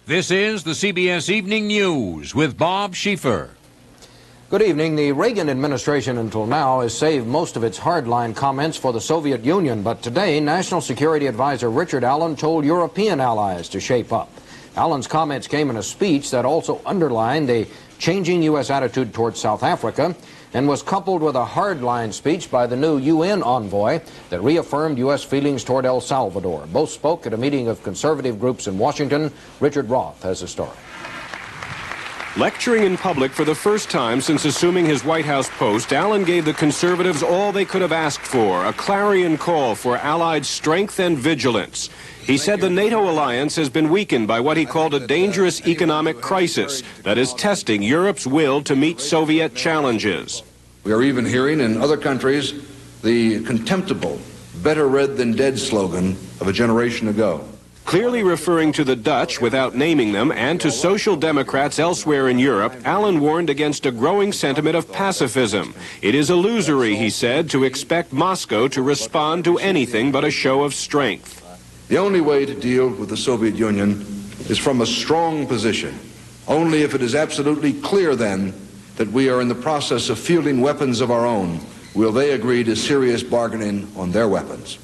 This is the CBS Evening News with Bob Schieffer. Good evening. The Reagan administration until now has saved most of its hardline comments for the Soviet Union, but today National Security Advisor Richard Allen told European allies to shape up. Allen's comments came in a speech that also underlined a changing U.S. attitude towards South Africa and was coupled with a hardline speech by the new UN envoy that reaffirmed U.S. feelings toward El Salvador. Both spoke at a meeting of conservative groups in Washington. Richard Roth has a story. Lecturing in public for the first time since assuming his White House post, Allen gave the conservatives all they could have asked for, a clarion call for Allied strength and vigilance. He said the NATO alliance has been weakened by what he called a dangerous economic crisis that is testing Europe's will to meet Soviet challenges. We are even hearing in other countries the contemptible, better read than dead slogan of a generation ago. Clearly referring to the Dutch without naming them and to social democrats elsewhere in Europe, Allen warned against a growing sentiment of pacifism. It is illusory, he said, to expect Moscow to respond to anything but a show of strength. The only way to deal with the Soviet Union is from a strong position. Only if it is absolutely clear then that we are in the process of fielding weapons of our own will they agree to serious bargaining on their weapons.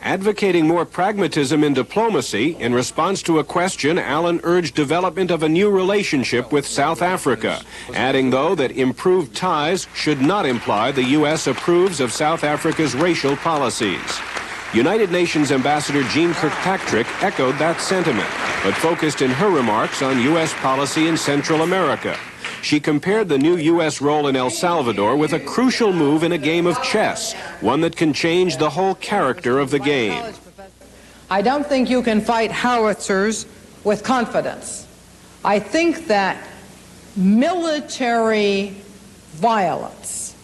Advocating more pragmatism in diplomacy, in response to a question, Allen urged development of a new relationship with South Africa, adding, though, that improved ties should not imply the U.S. approves of South Africa's racial policies. United Nations Ambassador Jean Kirkpatrick echoed that sentiment, but focused in her remarks on U.S. policy in Central America. She compared the new U.S. role in El Salvador with a crucial move in a game of chess, one that can change the whole character of the game. I don't think you can fight howitzers with confidence. I think that military violence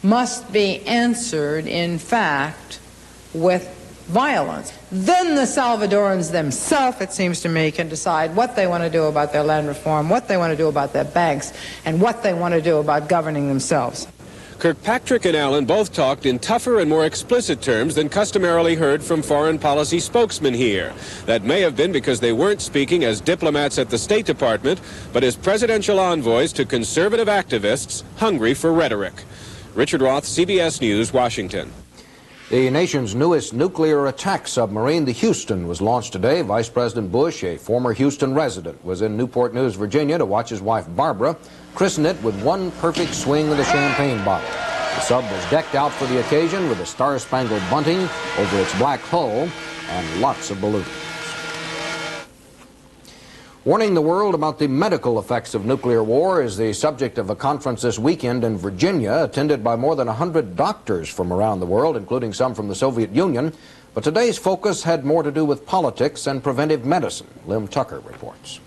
must be answered, in fact, with violence. Then the Salvadorans themselves, it seems to me, can decide what they want to do about their land reform, what they want to do about their banks, and what they want to do about governing themselves. Kirkpatrick and Allen both talked in tougher and more explicit terms than customarily heard from foreign policy spokesmen here. That may have been because they weren't speaking as diplomats at the State Department, but as presidential envoys to conservative activists hungry for rhetoric. Richard Roth, CBS News, Washington. The nation's newest nuclear attack submarine, the Houston, was launched today. Vice President Bush, a former Houston resident, was in Newport News, Virginia, to watch his wife Barbara christen it with one perfect swing of the champagne bottle. The sub was decked out for the occasion with a star-spangled bunting over its black hull and lots of balloons. Warning the world about the medical effects of nuclear war is the subject of a conference this weekend in Virginia, attended by more than 100 doctors from around the world, including some from the Soviet Union. But today's focus had more to do with politics and preventive medicine. Lim Tucker reports.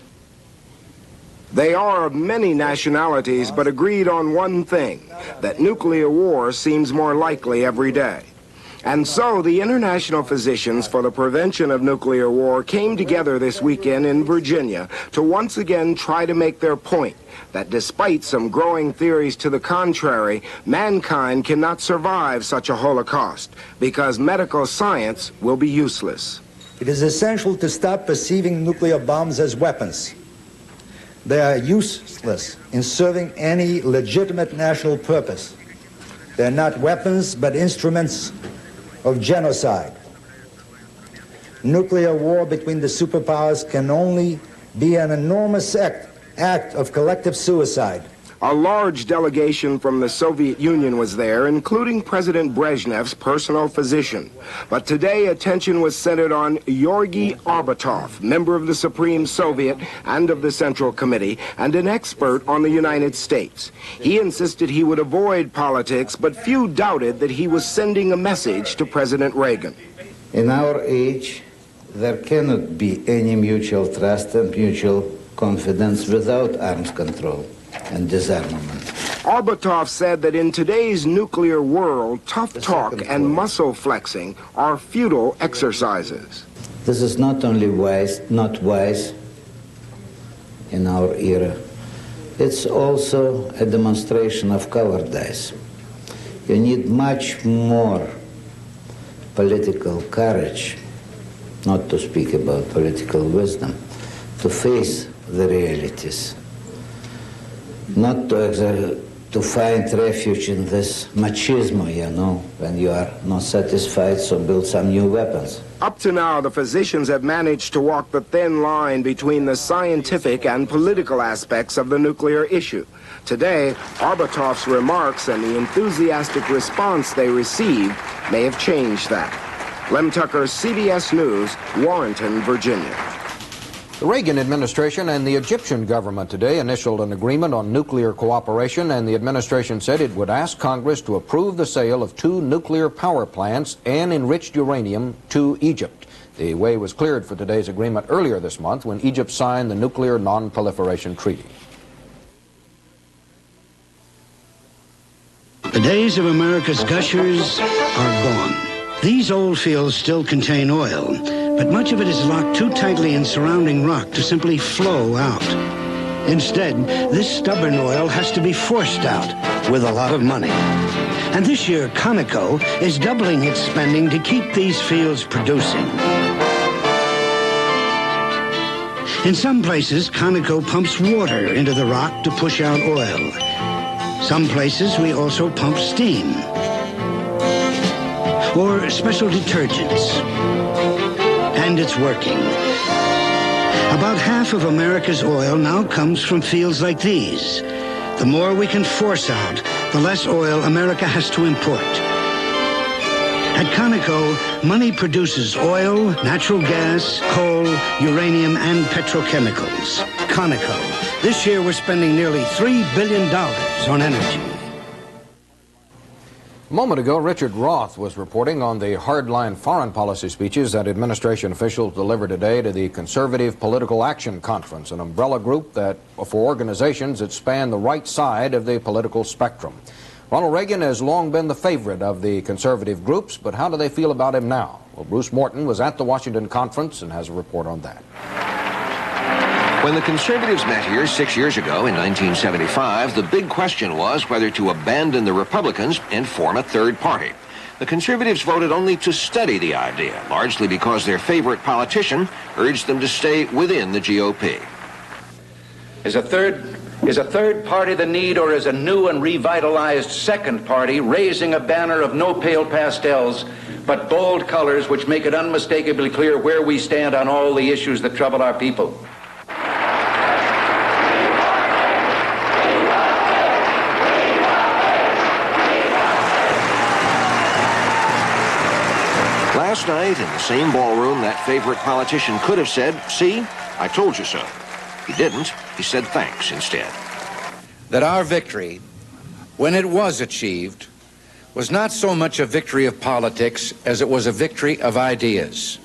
They are of many nationalities, but agreed on one thing, that nuclear war seems more likely every day. And so the International Physicians for the Prevention of Nuclear War came together this weekend in Virginia to once again try to make their point that despite some growing theories to the contrary, mankind cannot survive such a holocaust because medical science will be useless. It is essential to stop perceiving nuclear bombs as weapons. They are useless in serving any legitimate national purpose. They're not weapons, but instruments of genocide. Nuclear war between the superpowers can only be an enormous act of collective suicide. A large delegation from the Soviet Union was there, including President Brezhnev's personal physician. But today, attention was centered on Georgy Arbatov, member of the Supreme Soviet and of the Central Committee, and an expert on the United States. He insisted he would avoid politics, but few doubted that he was sending a message to President Reagan. In our age, there cannot be any mutual trust and mutual confidence without arms control and disarmament. Arbatov said that in today's nuclear world, tough talk and muscle flexing are futile exercises. This is not only not wise in our era, it's also a demonstration of cowardice. You need much more political courage, not to speak about political wisdom, to face the realities, not to find refuge in this machismo, you know, when you are not satisfied, so build some new weapons. Up to now, the physicians have managed to walk the thin line between the scientific and political aspects of the nuclear issue. Today, Arbatov's remarks and the enthusiastic response they received may have changed that. Lem Tucker, CBS News, Warrenton, Virginia. The Reagan administration and the Egyptian government today initialed an agreement on nuclear cooperation, and the administration said it would ask Congress to approve the sale of 2 nuclear power plants and enriched uranium to Egypt. The way was cleared for today's agreement earlier this month when Egypt signed the Nuclear Non-Proliferation Treaty. The days of America's gushers are gone. These old fields still contain oil, but much of it is locked too tightly in surrounding rock to simply flow out. Instead, this stubborn oil has to be forced out with a lot of money. And this year, Conoco is doubling its spending to keep these fields producing. In some places, Conoco pumps water into the rock to push out oil. Some places we also pump steam or special detergents. And it's working. About half of America's oil now comes from fields like these. The more we can force out, the less oil America has to import. At Conoco, money produces oil, natural gas, coal, uranium, and petrochemicals. Conoco. This year we're spending nearly $3 billion on energy. A moment ago, Richard Roth was reporting on the hardline foreign policy speeches that administration officials delivered today to the Conservative Political Action Conference, an umbrella group that for organizations that span the right side of the political spectrum. Ronald Reagan has long been the favorite of the conservative groups, but how do they feel about him now? Well, Bruce Morton was at the Washington conference and has a report on that. When the conservatives met here 6 years ago in 1975, the big question was whether to abandon the Republicans and form a third party. The conservatives voted only to study the idea, largely because their favorite politician urged them to stay within the GOP. Is a third party the need, or is a new and revitalized second party raising a banner of no pale pastels, but bold colors which make it unmistakably clear where we stand on all the issues that trouble our people? Last night, in the same ballroom, that favorite politician could have said, "See, I told you so." He didn't. He said thanks instead. That our victory, when it was achieved, was not so much a victory of politics as it was a victory of ideas.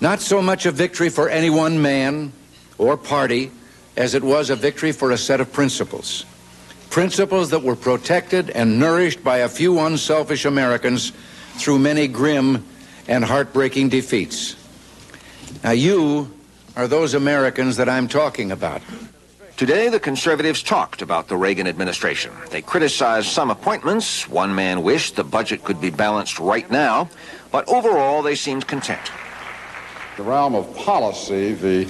Not so much a victory for any one man or party as it was a victory for a set of principles. Principles that were protected and nourished by a few unselfish Americans through many grim and heartbreaking defeats. Now you are those Americans that I'm talking about. Today, the conservatives talked about the Reagan administration. They criticized some appointments. One man wished the budget could be balanced right now, but overall they seemed content. The realm of policy, the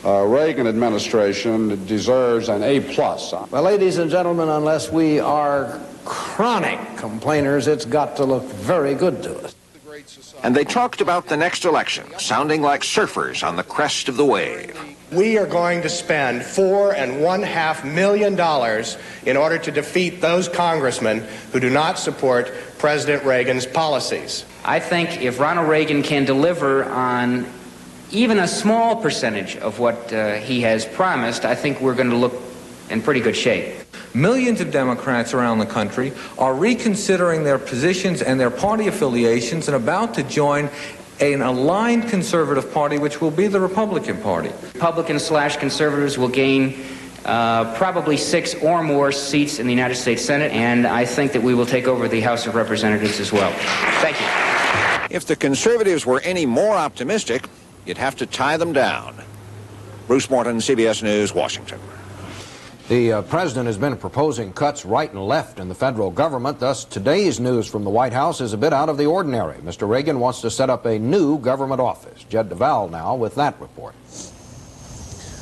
Reagan administration deserves an A+. Well, ladies and gentlemen, unless we are chronic complainers, it's got to look very good to us. And they talked about the next election, sounding like surfers on the crest of the wave. We are going to spend $4.5 million in order to defeat those congressmen who do not support President Reagan's policies. I think if Ronald Reagan can deliver on even a small percentage of what he has promised, I think we're going to look in pretty good shape. Millions of Democrats around the country are reconsidering their positions and their party affiliations and about to join an aligned conservative party, which will be the Republican Party. Republicans/conservatives will gain probably 6 or more seats in the United States Senate, and I think that we will take over the House of Representatives as well. Thank you. If the conservatives were any more optimistic, you'd have to tie them down. Bruce Morton, CBS News, Washington. The president has been proposing cuts right and left in the federal government. Thus, today's news from the White House is a bit out of the ordinary. Mr. Reagan wants to set up a new government office. Jed Duvall now with that report.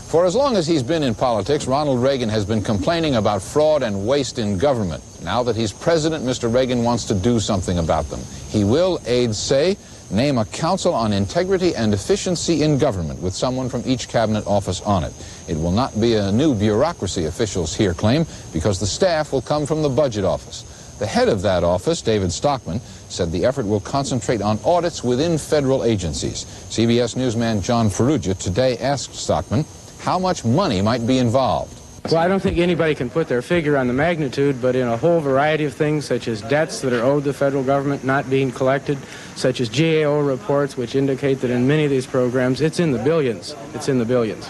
For as long as he's been in politics, Ronald Reagan has been complaining about fraud and waste in government. Now that he's president, Mr. Reagan wants to do something about them. He will, aides say, name a council on integrity and efficiency in government with someone from each cabinet office on it. It will not be a new bureaucracy, officials here claim, because the staff will come from the budget office. The head of that office, David Stockman, said the effort will concentrate on audits within federal agencies. CBS newsman John Ferrugia today asked Stockman how much money might be involved. Well, I don't think anybody can put their figure on the magnitude, but in a whole variety of things, such as debts that are owed the federal government not being collected, such as GAO reports, which indicate that in many of these programs, it's in the billions. It's in the billions.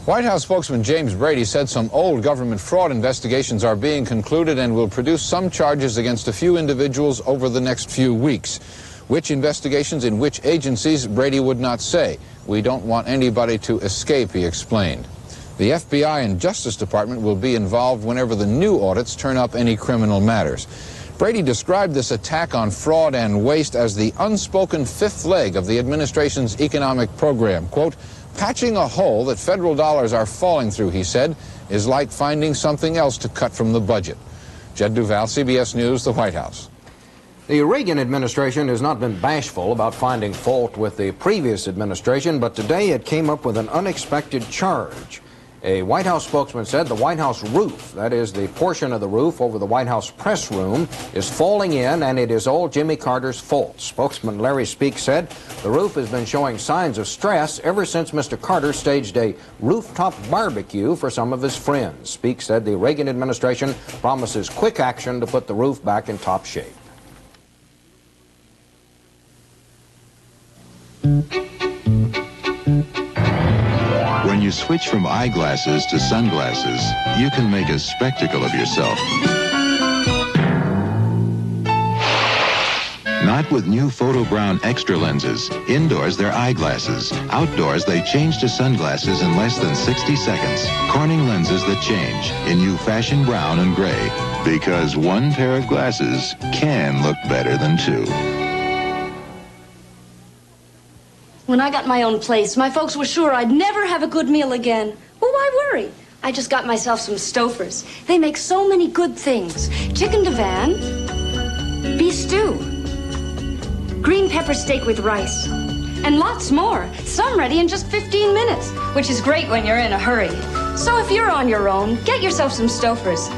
White House spokesman James Brady said some old government fraud investigations are being concluded and will produce some charges against a few individuals over the next few weeks. Which investigations in which agencies, Brady would not say. We don't want anybody to escape, he explained. The FBI and Justice Department will be involved whenever the new audits turn up any criminal matters. Brady described this attack on fraud and waste as the unspoken fifth leg of the administration's economic program. Quote, patching a hole that federal dollars are falling through, he said, is like finding something else to cut from the budget. Jed Duval, CBS News, the White House. The Reagan administration has not been bashful about finding fault with the previous administration, but today it came up with an unexpected charge. A White House spokesman said the White House roof, that is the portion of the roof over the White House press room, is falling in and it is all Jimmy Carter's fault. Spokesman Larry Speake said the roof has been showing signs of stress ever since Mr. Carter staged a rooftop barbecue for some of his friends. Speake said the Reagan administration promises quick action to put the roof back in top shape. When you switch from eyeglasses to sunglasses, you can make a spectacle of yourself. Not with new Photo Brown Extra lenses. Indoors, they're eyeglasses. Outdoors, they change to sunglasses in less than 60 seconds. Corning lenses that change in new fashion brown and gray. Because one pair of glasses can look better than two. When I got my own place, my folks were sure I'd never have a good meal again. Well, why worry? I just got myself some Stofers. They make so many good things. Chicken divan, beef stew, green pepper steak with rice, and lots more. Some ready in just 15 minutes, which is great when you're in a hurry. So if you're on your own, get yourself some Stofers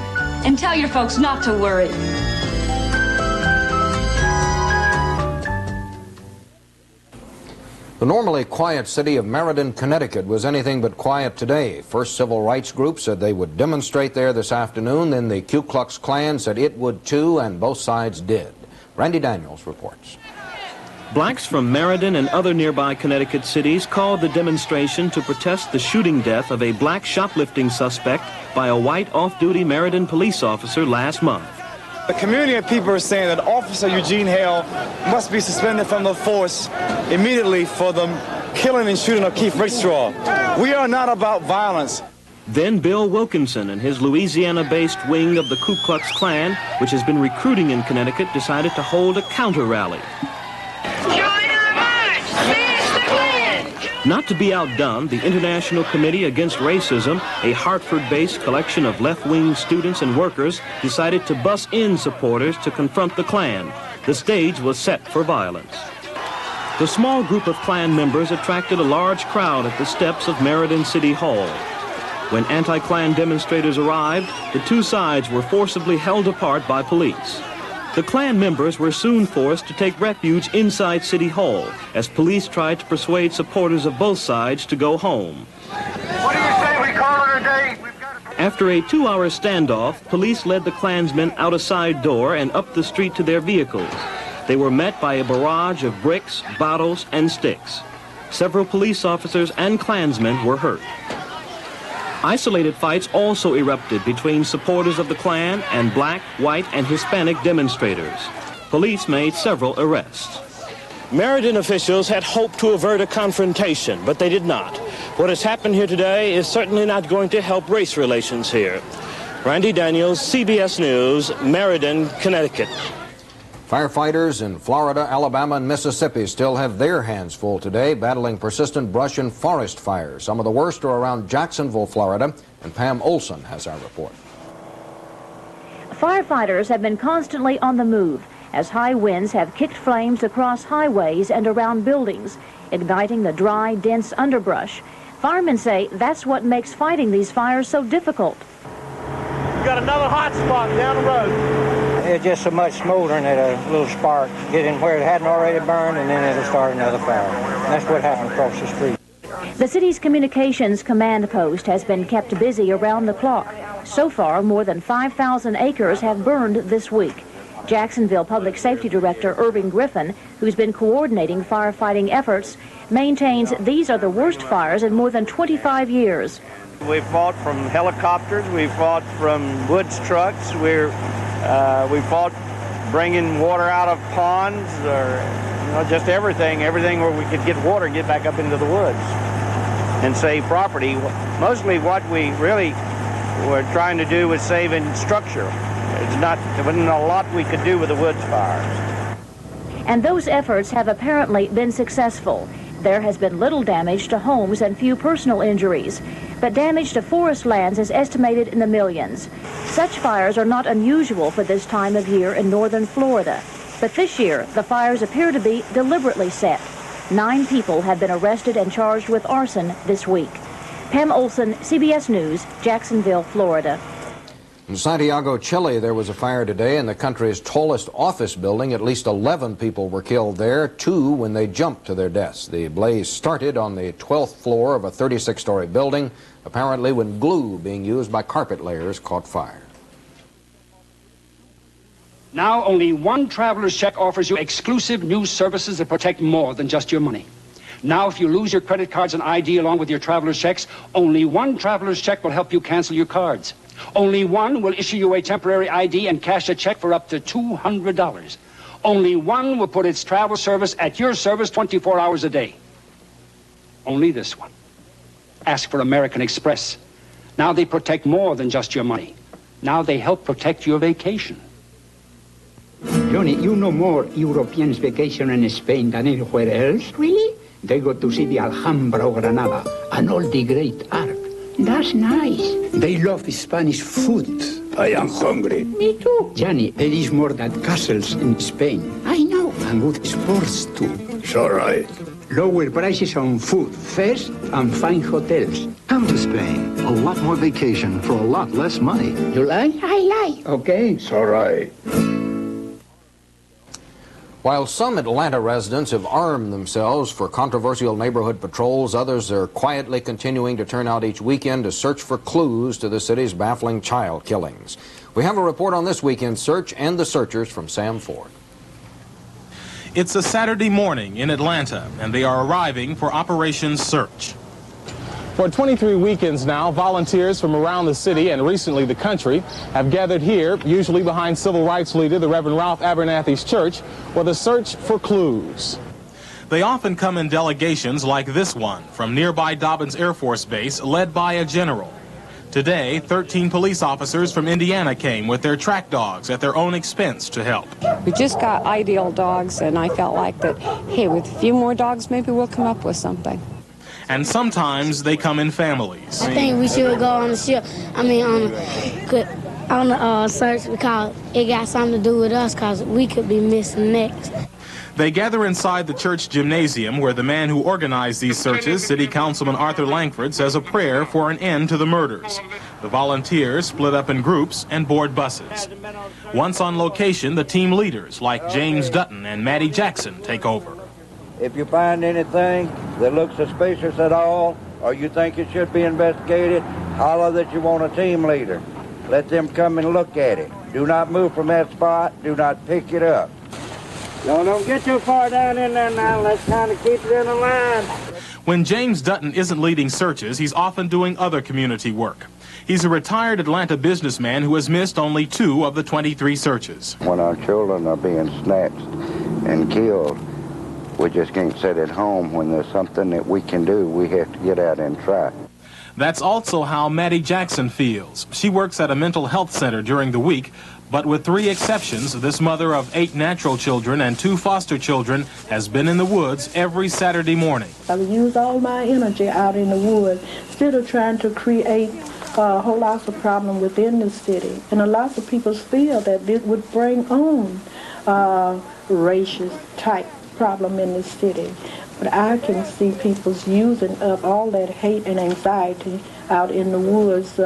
and tell your folks not to worry. The normally quiet city of Meriden, Connecticut was anything but quiet today. First, civil rights groups said they would demonstrate there this afternoon. Then the Ku Klux Klan said it would too, and both sides did. Randy Daniels reports. Blacks from Meriden and other nearby Connecticut cities called the demonstration to protest the shooting death of a black shoplifting suspect by a white off-duty Meriden police officer last month. The community of people are saying that Officer Eugene Hale must be suspended from the force immediately for the killing and shooting of Keith Rakestraw. We are not about violence. Then Bill Wilkinson and his Louisiana-based wing of the Ku Klux Klan, which has been recruiting in Connecticut, decided to hold a counter-rally. Not to be outdone, the International Committee Against Racism, a Hartford-based collection of left-wing students and workers, decided to bus in supporters to confront the Klan. The stage was set for violence. The small group of Klan members attracted a large crowd at the steps of Meriden City Hall. When anti-Klan demonstrators arrived, the two sides were forcibly held apart by police. The Klan members were soon forced to take refuge inside City Hall as police tried to persuade supporters of both sides to go home. What do you say we call it a day? After a 2-hour standoff, police led the Klansmen out a side door and up the street to their vehicles. They were met by a barrage of bricks, bottles, and sticks. Several police officers and Klansmen were hurt. Isolated fights also erupted between supporters of the Klan and black, white, and Hispanic demonstrators. Police made several arrests. Meriden officials had hoped to avert a confrontation, but they did not. What has happened here today is certainly not going to help race relations here. Randy Daniels, CBS News, Meriden, Connecticut. Firefighters in Florida, Alabama, and Mississippi still have their hands full today battling persistent brush and forest fires. Some of the worst are around Jacksonville, Florida, and Pam Olson has our report. Firefighters have been constantly on the move as high winds have kicked flames across highways and around buildings, igniting the dry, dense underbrush. Firemen say that's what makes fighting these fires so difficult. We got another hot spot down the road. There's just so much smoldering that a little spark get in where it hadn't already burned, and then it'll start another fire. And that's what happened across the street. The city's communications command post has been kept busy around the clock. So far, more than 5,000 acres have burned this week. Jacksonville Public Safety Director Irving Griffin, who's been coordinating firefighting efforts, maintains these are the worst fires in more than 25 years. We fought from helicopters, we fought from woods trucks, we fought bringing water out of ponds, or just everything where we could get water and get back up into the woods and save property. Mostly what we really were trying to do was saving structure. There wasn't a lot we could do with the woods fires. And those efforts have apparently been successful. There has been little damage to homes and few personal injuries, but damage to forest lands is estimated in the millions. Such fires are not unusual for this time of year in northern Florida, but this year the fires appear to be deliberately set. 9 people have been arrested and charged with arson this week. Pam Olson, CBS News, Jacksonville, Florida. In Santiago, Chile, there was a fire today in the country's tallest office building. At least 11 people were killed there, 2 when they jumped to their deaths. The blaze started on the 12th floor of a 36-story building, apparently when glue being used by carpet layers caught fire. Now only one traveler's check offers you exclusive news services that protect more than just your money. Now if you lose your credit cards and ID along with your traveler's checks, only one traveler's check will help you cancel your cards. Only one will issue you a temporary ID and cash a check for up to $200. Only one will put its travel service at your service 24 hours a day. Only this one. Ask for American Express. Now they protect more than just your money. Now they help protect your vacation. Johnny, you know more Europeans vacation in Spain than anywhere else? Really? They go to see the Alhambra or Granada and all the great art. That's nice. They love Spanish food. I am hungry. Me too. Johnny, there is more than castles in Spain. I know. And good sports too. It's all right. Lower prices on food, first, and fine hotels. Come to Spain. A lot more vacation for a lot less money. You like? I like. Okay. It's all right. While some Atlanta residents have armed themselves for controversial neighborhood patrols, others are quietly continuing to turn out each weekend to search for clues to the city's baffling child killings. We have a report on this weekend's search and the searchers from Sam Ford. It's a Saturday morning in Atlanta, and they are arriving for Operation Search. For 23 weekends now, volunteers from around the city and recently the country have gathered here, usually behind civil rights leader the Reverend Ralph Abernathy's church, with a search for clues. They often come in delegations like this one from nearby Dobbins Air Force Base, led by a general. Today, 13 police officers from Indiana came with their track dogs at their own expense to help. We just got ideal dogs, and I felt like that, hey, with a few more dogs, maybe we'll come up with something. And sometimes they come in families. I think we should go on the ship, on the search, because it got something to do with us, because we could be missing next. They gather inside the church gymnasium where the man who organized these searches, City Councilman Arthur Langford, says a prayer for an end to the murders. The volunteers split up in groups and board buses. Once on location, the team leaders like James Dutton and Maddie Jackson take over. If you find anything that looks suspicious at all, or you think it should be investigated, holler that you want a team leader. Let them come and look at it. Do not move from that spot. Do not pick it up. Don't get too far down in there now. Let's kind of keep it in a line. When James Dutton isn't leading searches, he's often doing other community work. He's a retired Atlanta businessman who has missed only 2 of the 23 searches. When our children are being snatched and killed, we just can't sit at home. When there's something that we can do, we have to get out and try. That's also how Maddie Jackson feels. She works at a mental health center during the week, But with 3 exceptions, this mother of 8 natural children and 2 foster children has been in the woods every Saturday morning. I would use all my energy out in the woods instead of trying to create a whole lot of problem within the city. And a lot of people feel that this would bring on racist type problem in the city. But I can see people's using up all that hate and anxiety out in the woods,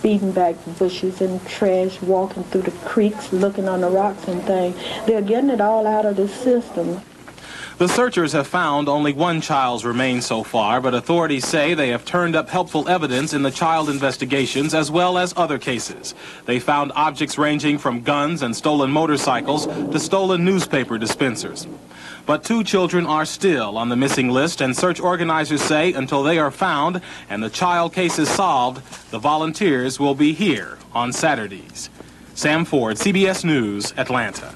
beating back bushes and trash, walking through the creeks, looking on the rocks and things. They're getting it all out of the system. The searchers have found only 1 child's remains so far, but authorities say they have turned up helpful evidence in the child investigations as well as other cases. They found objects ranging from guns and stolen motorcycles to stolen newspaper dispensers. But 2 children are still on the missing list, and search organizers say until they are found and the child case is solved, the volunteers will be here on Saturdays. Sam Ford, CBS News, Atlanta.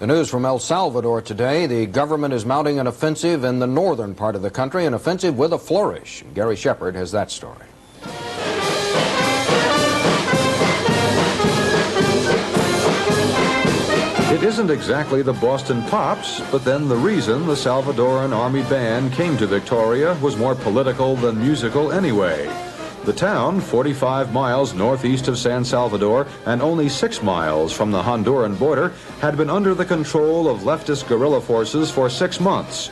The news from El Salvador today. The government is mounting an offensive in the northern part of the country, an offensive with a flourish. Gary Shepard has that story. It isn't exactly the Boston Pops, but then the reason the Salvadoran Army Band came to Victoria was more political than musical anyway. The town, 45 miles northeast of San Salvador and only 6 miles from the Honduran border, had been under the control of leftist guerrilla forces for 6 months.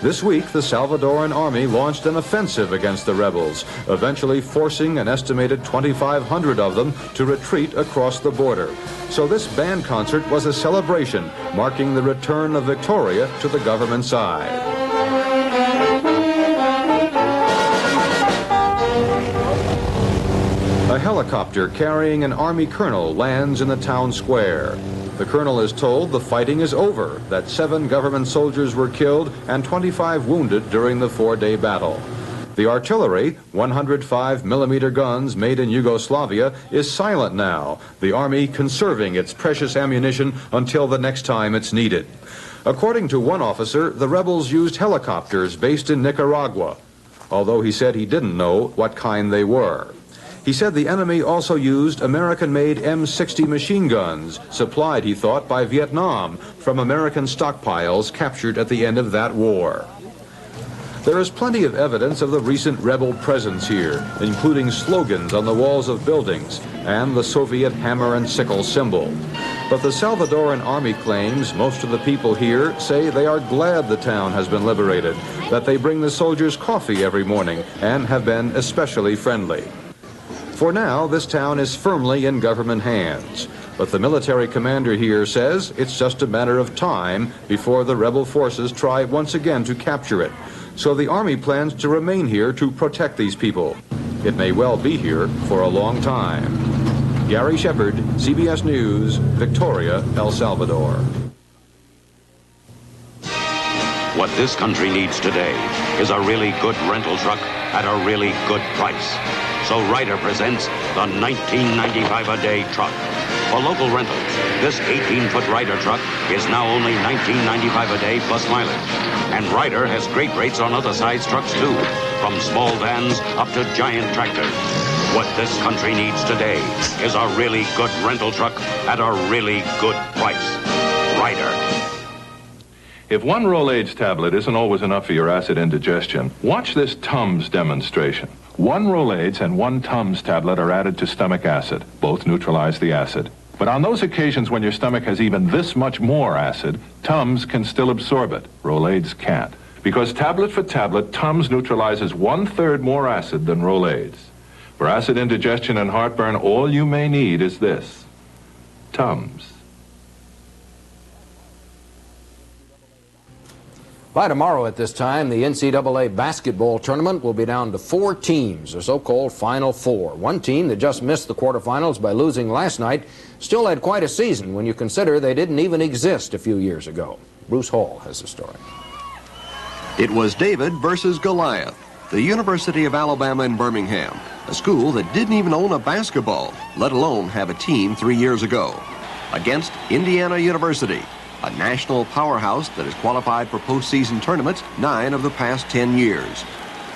This week, the Salvadoran army launched an offensive against the rebels, eventually forcing an estimated 2,500 of them to retreat across the border. So this band concert was a celebration, marking the return of Victoria to the government side. A helicopter carrying an army colonel lands in the town square. The colonel is told the fighting is over, that 7 government soldiers were killed and 25 wounded during the 4-day battle. The artillery, 105mm guns made in Yugoslavia, is silent now, the army conserving its precious ammunition until the next time it's needed. According to one officer, the rebels used helicopters based in Nicaragua, although he said he didn't know what kind they were. He said the enemy also used American-made M60 machine guns, supplied, he thought, by Vietnam from American stockpiles captured at the end of that war. There is plenty of evidence of the recent rebel presence here, including slogans on the walls of buildings and the Soviet hammer and sickle symbol. But the Salvadoran army claims most of the people here say they are glad the town has been liberated, that they bring the soldiers coffee every morning and have been especially friendly. For now, this town is firmly in government hands, but the military commander here says it's just a matter of time before the rebel forces try once again to capture it. So the army plans to remain here to protect these people. It may well be here for a long time. Gary Shepard, CBS News, Victoria, El Salvador. What this country needs today is a really good rental truck at a really good price. So Ryder presents the $19.95 a day truck. For local rentals, this 18-foot Ryder truck is now only $19.95 a day plus mileage. And Ryder has great rates on other size trucks too, from small vans up to giant tractors. What this country needs today is a really good rental truck at a really good price. Ryder. If one Rolaids tablet isn't always enough for your acid indigestion, watch this Tums demonstration. 1 Rolaids and 1 Tums tablet are added to stomach acid. Both neutralize the acid. But on those occasions when your stomach has even this much more acid, Tums can still absorb it. Rolaids can't. Because tablet for tablet, Tums neutralizes 1/3 more acid than Rolaids. For acid indigestion and heartburn, all you may need is this. Tums. By tomorrow at this time, the NCAA basketball tournament will be down to 4 teams, the so-called Final Four. One team that just missed the quarterfinals by losing last night still had quite a season when you consider they didn't even exist a few years ago. Bruce Hall has the story. It was David versus Goliath, the University of Alabama in Birmingham, a school that didn't even own a basketball, let alone have a team 3 years ago, against Indiana University, a national powerhouse that has qualified for postseason tournaments 9 of the past 10 years.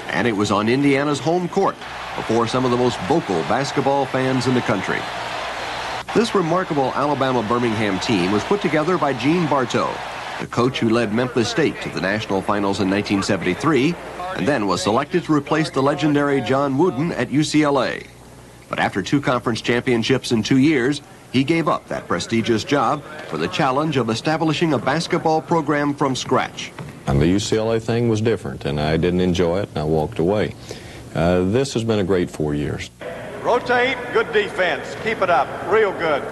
And it was on Indiana's home court before some of the most vocal basketball fans in the country. This remarkable Alabama-Birmingham team was put together by Gene Bartow, the coach who led Memphis State to the national finals in 1973, and then was selected to replace the legendary John Wooden at UCLA. But after 2 conference championships in 2 years, he gave up that prestigious job for the challenge of establishing a basketball program from scratch. And the UCLA thing was different, and I didn't enjoy it, and I walked away. This has been a great 4 years. Rotate, good defense. Keep it up, real good.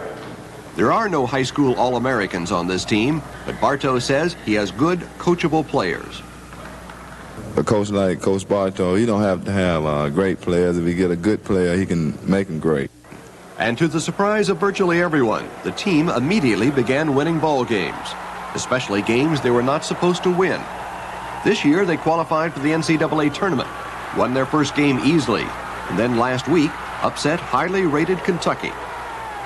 There are no high school All-Americans on this team, but Bartow says he has good, coachable players. A coach like Coach Bartow, you don't have to have great players. If you get a good player, he can make them great. And to the surprise of virtually everyone, the team immediately began winning ball games, especially games they were not supposed to win. This year, they qualified for the NCAA tournament, won their first game easily, and then last week, upset highly rated Kentucky.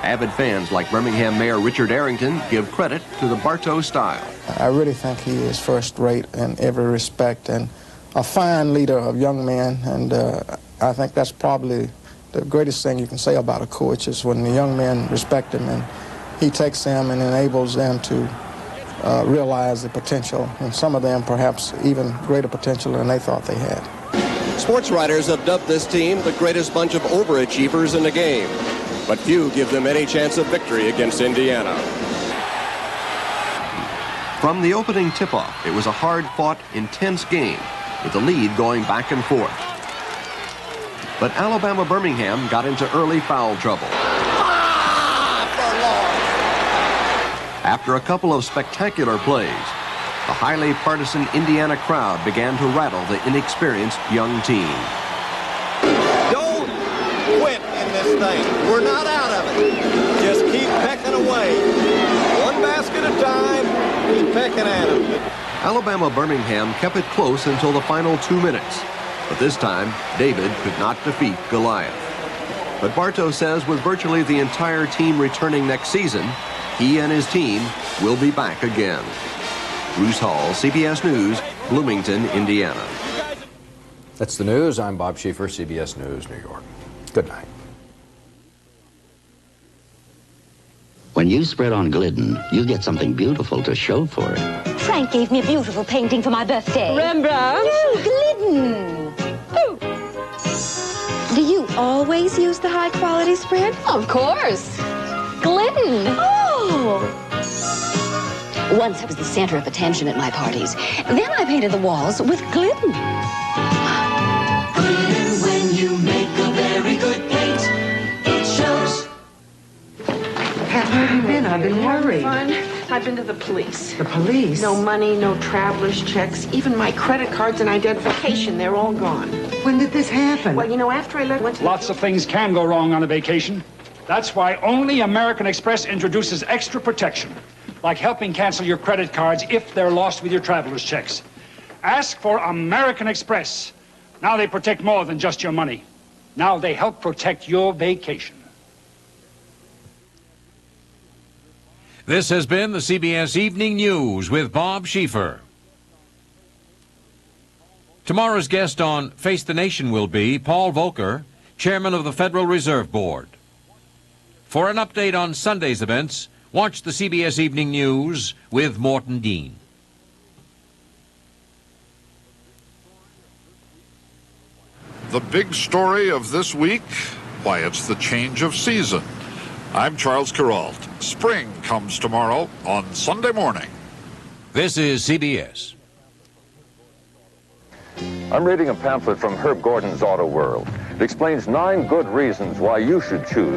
Avid fans like Birmingham Mayor Richard Arrington give credit to the Bartow style. I really think he is first rate in every respect and a fine leader of young men, and I think that's probably the greatest thing you can say about a coach is when the young men respect him and he takes them and enables them to realize the potential, and some of them perhaps even greater potential than they thought they had. Sports writers have dubbed this team the greatest bunch of overachievers in the game, but few give them any chance of victory against Indiana. From the opening tip-off, it was a hard-fought, intense game, with the lead going back and forth. But Alabama-Birmingham got into early foul trouble. After a couple of spectacular plays, the highly partisan Indiana crowd began to rattle the inexperienced young team. Don't quit in this thing. We're not out of it. Just keep pecking away. One basket at a time, keep pecking at it. Alabama-Birmingham kept it close until the final 2 minutes. But this time, David could not defeat Goliath. But Bartow says with virtually the entire team returning next season, he and his team will be back again. Bruce Hall, CBS News, Bloomington, Indiana. That's the news. I'm Bob Schieffer, CBS News, New York. Good night. When you spread on Glidden, you get something beautiful to show for it. Frank gave me a beautiful painting for my birthday. Rembrandt? No, Glidden. Oh. Do you always use the high-quality spread? Of course. Glidden. Oh. Once I was the center of attention at my parties. Then I painted the walls with Glidden. Glidden, when you make a very good paint, it shows. Where have you been? I've been worried. Fun. I've been to the police. The police? No money, no traveler's checks, even my credit cards and identification, they're all gone. When did this happen? Well, you know, after I went to Lots of things can go wrong on a vacation. That's why only American Express introduces extra protection, like helping cancel your credit cards if they're lost with your traveler's checks. Ask for American Express. Now they protect more than just your money. Now they help protect your vacation. This has been the CBS Evening News with Bob Schieffer. Tomorrow's guest on Face the Nation will be Paul Volcker, Chairman of the Federal Reserve Board. For an update on Sunday's events, watch the CBS Evening News with Morton Dean. The big story of this week? Why, it's the change of season. I'm Charles Kuralt. Spring comes tomorrow on Sunday morning. This is CBS. I'm reading a pamphlet from Herb Gordon's Auto World. It explains 9 good reasons why you should choose